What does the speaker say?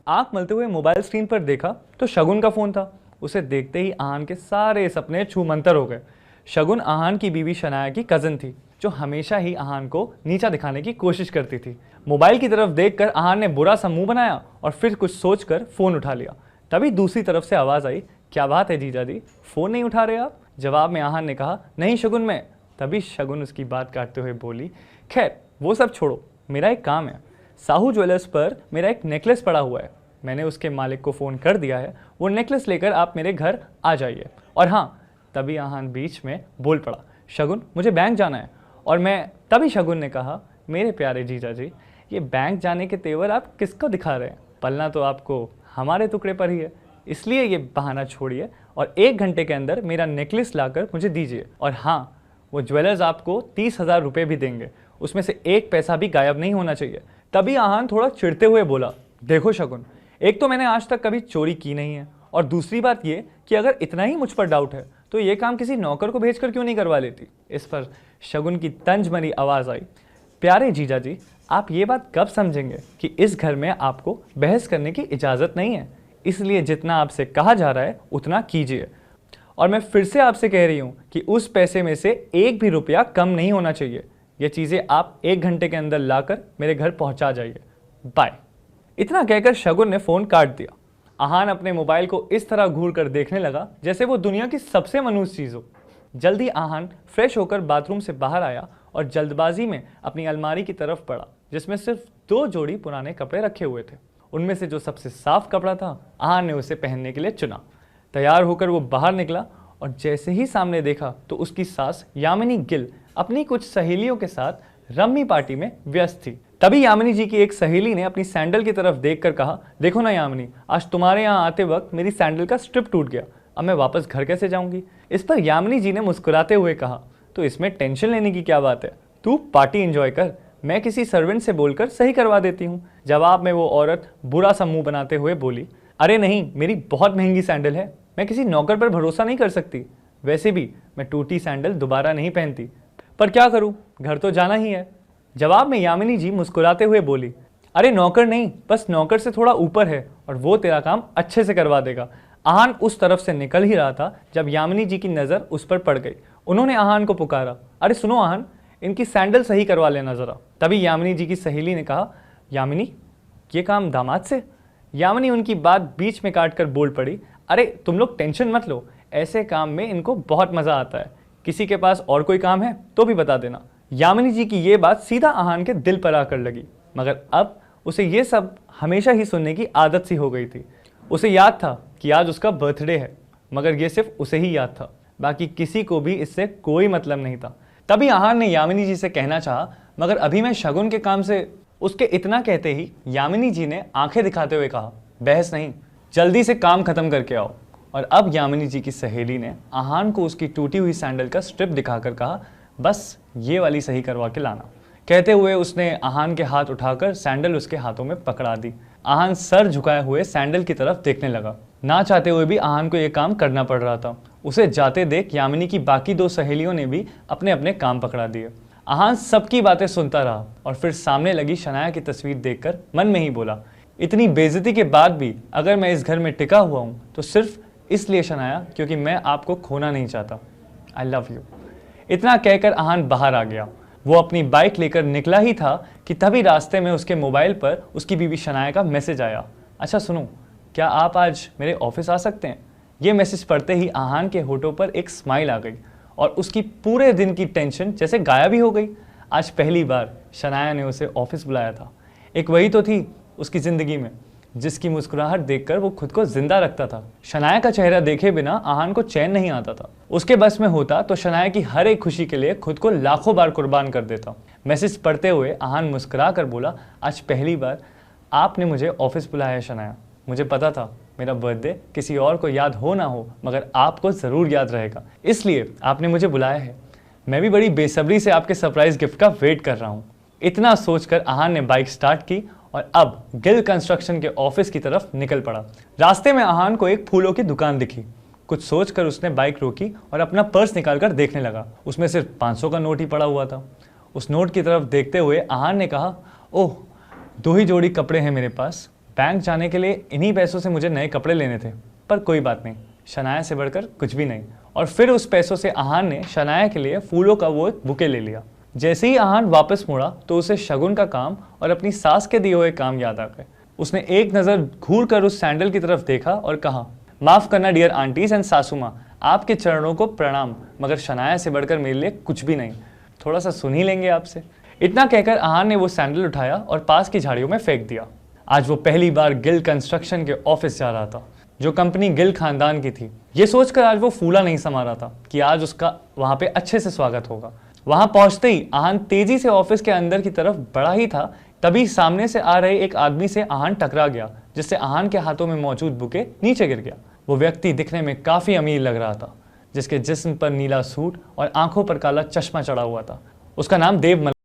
आंख मलते हुए mobile screen पर देखा तो शगुन का फोन था। उसे देखते ही आहान के सारे सपने छूमंतर हो गए। शगुन आहान की बीवी शनाया की कजन थी, जो हमेशा ही आहान को नीचा दिखाने की कोशिश करती थी। मोबाइल की तरफ देखकर आहान ने बुरा सा मुंह बनाया और फिर कुछ सोचकर फोन उठा लिया। तभी दूसरी तरफ से आवाज आई, क्या बात है जीजा जी, फोन नहीं उठा रहे आप? जवाब में आहान ने कहा, नहीं शगुन मैं। तभी शगुन उसकी बात काटते हुए बोली, खैर वो सब छोड़ो, मेरा एक काम है। साहू ज्वेलर्स पर मेरा एक नेकलेस पड़ा हुआ है, मैंने उसके मालिक को फ़ोन कर दिया है, वो नेकलेस लेकर आप मेरे घर आ जाइए। और हाँ, तभी आहान बीच में बोल पड़ा, शगुन मुझे बैंक जाना है। और मैं तभी शगुन ने कहा, मेरे प्यारे जीजा जी, ये बैंक जाने के तेवर आप किसको दिखा रहे हैं? पलना तो आपको हमारे टुकड़े पर ही है, इसलिए ये बहाना छोड़िए और 1 घंटे के अंदर मेरा नेकलेस लाकर मुझे दीजिए। और हाँ, वो ज्वेलर्स आपको 30,000 रुपये भी देंगे, उसमें से 1 पैसा भी गायब नहीं होना चाहिए। तभी आहान थोड़ा चिढ़ते हुए बोला, देखो शगुन, एक तो मैंने आज तक कभी चोरी की नहीं है, और दूसरी बात ये कि अगर इतना ही मुझ पर डाउट है तो ये काम किसी नौकर को भेजकर क्यों नहीं करवा लेती? इस पर शगुन की तंज मरी आवाज़ आई, प्यारे जीजा जी, आप ये बात कब समझेंगे कि इस घर में आपको बहस करने की इजाज़त नहीं है, इसलिए जितना आपसे कहा जा रहा है उतना कीजिए। और मैं फिर से आपसे कह रही हूँ कि उस पैसे में से 1 भी रुपया कम नहीं होना चाहिए। ये चीज़ें आप 1 घंटे के अंदर लाकर मेरे घर पहुँचा जाइए, बाय। इतना कहकर शगुन ने फ़ोन काट दिया। आहान अपने मोबाइल को इस तरह घूर कर देखने लगा जैसे वो दुनिया की सबसे मनहूस चीज़ हो। जल्दी आहान फ्रेश होकर बाथरूम से बाहर आया और जल्दबाजी में अपनी अलमारी की तरफ बढ़ा, जिसमें सिर्फ 2 जोड़ी पुराने कपड़े रखे हुए थे। उनमें से जो सबसे साफ कपड़ा था, आहान ने उसे पहनने के लिए चुना। तैयार होकर वो बाहर निकला और जैसे ही सामने देखा तो उसकी सास यामिनी गिल अपनी कुछ सहेलियों के साथ रम्मी पार्टी में व्यस्त थी। तभी यामिनी जी की एक सहेली ने अपनी सैंडल की तरफ देखकर कहा, देखो ना यामिनी, आज तुम्हारे यहाँ आते वक्त मेरी सैंडल का स्ट्रिप टूट गया, अब मैं वापस घर कैसे जाऊंगी? इस पर यामिनी जी ने मुस्कुराते हुए कहा, तो इसमें टेंशन लेने की क्या बात है, तू पार्टी एंजॉय कर, मैं किसी सर्वेंट से बोलकर सही करवा देती हूँ। जवाब में वो औरत बुरा सा मुंह बनाते हुए बोली, अरे नहीं, मेरी बहुत महंगी सैंडल है, मैं किसी नौकर पर भरोसा नहीं कर सकती। वैसे भी मैं टूटी सैंडल दोबारा नहीं पहनती, पर क्या करूँ, घर तो जाना ही है। जवाब में यामिनी जी मुस्कुराते हुए बोली, अरे नौकर नहीं, बस नौकर से थोड़ा ऊपर है और वो तेरा काम अच्छे से करवा देगा। आहान उस तरफ से निकल ही रहा था जब यामिनी जी की नज़र उस पर पड़ गई। उन्होंने आहान को पुकारा, अरे सुनो आहान, इनकी सैंडल सही करवा लेना ज़रा। तभी यामिनी जी की सहेली ने कहा, यामिनी, ये काम दामाद से? यामिनी उनकी बात बीच में काट कर बोल पड़ी, अरे तुम लोग टेंशन मत लो, ऐसे काम में इनको बहुत मज़ा आता है, किसी के पास और कोई काम है तो भी बता देना। यामिनी जी की ये बात सीधा आहान के दिल पर आकर लगी, मगर अब उसे ये सब हमेशा ही सुनने की आदत सी हो गई थी। उसे याद था कि आज उसका बर्थडे है, मगर ये सिर्फ उसे ही याद था, बाकी किसी को भी इससे कोई मतलब नहीं था। तभी आहान ने यामिनी जी से कहना चाहा, मगर अभी मैं शगुन के काम से। उसके इतना कहते ही यामिनी जी ने आंखें दिखाते हुए कहा, बहस नहीं, जल्दी से काम खत्म करके आओ। और अब यामिनी जी की सहेली ने आहान को उसकी टूटी हुई सैंडल का स्ट्रिप दिखाकर कहा, बस ये वाली सही करवा के लाना। कहते हुए उसने आहान के हाथ उठाकर सैंडल उसके हाथों में पकड़ा दी। आहान सर झुकाए हुए सैंडल की तरफ देखने लगा। ना चाहते हुए भी आहान को यह काम करना पड़ रहा था। उसे जाते देख यामिनी की बाकी 2 सहेलियों ने भी अपने अपने काम पकड़ा दिए। आहान सबकी बातें सुनता रहा और फिर सामने लगी शनाया की तस्वीर देखकर मन में ही बोला, इतनी बेइज्जती के बाद भी अगर मैं इस घर में टिका हुआ हूँ तो सिर्फ इसलिए शनाया क्योंकि मैं आपको खोना नहीं चाहता। I love you. इतना कहकर आहान बाहर आ गया। वो अपनी बाइक लेकर निकला ही था कि तभी रास्ते में उसके मोबाइल पर उसकी बीवी शनाया का मैसेज आया, अच्छा सुनो, क्या आप आज मेरे ऑफिस आ सकते हैं? ये मैसेज पढ़ते ही आहान के होठों पर एक स्माइल आ गई और उसकी पूरे दिन की टेंशन जैसे गायब ही हो गई। आज पहली बार शनाया ने उसे ऑफिस बुलाया था। एक वही तो थी उसकी ज़िंदगी में जिसकी मुस्कुराहट देखकर वो खुद को जिंदा रखता था। शनाया का चेहरा देखे बिना आहान को चैन नहीं आता था। उसके बस में होता तो शनाया की हर एक खुशी के लिए खुद को लाखों बार कुर्बान कर देता। मैसेज पढ़ते हुए आहान मुस्कुरा कर बोला, आज पहली बार आपने मुझे ऑफिस बुलाया है शनाया। मुझे पता था मेरा बर्थडे किसी और को याद हो ना हो, मगर आपको ज़रूर याद रहेगा, इसलिए आपने मुझे बुलाया है। मैं भी बड़ी बेसब्री से आपके सरप्राइज गिफ्ट का वेट कर रहा हूँ। इतना सोचकर आहान ने बाइक स्टार्ट की और अब गिल कंस्ट्रक्शन के ऑफिस की तरफ निकल पड़ा। रास्ते में आहान को एक फूलों की दुकान दिखी। कुछ सोचकर उसने बाइक रोकी और अपना पर्स निकालकर देखने लगा। उसमें सिर्फ 500 का नोट ही पड़ा हुआ था। उस नोट की तरफ देखते हुए आहान ने कहा, ओह, 2 ही जोड़ी कपड़े हैं मेरे पास, बैंक जाने के लिए इन्हीं पैसों से मुझे नए कपड़े लेने थे, पर कोई बात नहीं, शनाया से बढ़कर कुछ भी नहीं। और फिर उस पैसों से आहान ने शनाया के लिए फूलों का वो एक बुके ले लिया। जैसे ही आहान वापस मुड़ा तो उसे शगुन का काम और अपनी सास के दिए हुए काम याद आ गए। उसने एक नज़र घूर कर उस सैंडल की तरफ देखा और कहा, माफ़ करना डियर आंटीज एंड सासू माँ, आपके चरणों को प्रणाम, मगर शनाया से बढ़कर मेरे लिए कुछ भी नहीं, थोड़ा सा सुन ही लेंगे आपसे। इतना कहकर आहान ने वो सैंडल उठाया और पास की झाड़ियों में फेंक दिया। आज वो पहली बार गिल कंस्ट्रक्शन के ऑफिस जा रहा था, जो कंपनी गिल खानदान की थी। ये सोचकर आज वो फूला नहीं समा रहा था कि आज उसका वहाँ पे अच्छे से स्वागत होगा। वहाँ पहुँचते ही आहान तेजी से ऑफिस के अंदर की तरफ बढ़ा ही था, तभी सामने से आ रहे एक आदमी से आहान टकरा गया, जिससे आहान के हाथों में मौजूद बुके नीचे गिर गया। वो व्यक्ति दिखने में काफ़ी अमीर लग रहा था, जिसके जिस्म पर नीला सूट और आंखों पर काला चश्मा चढ़ा हुआ था। उसका नाम देव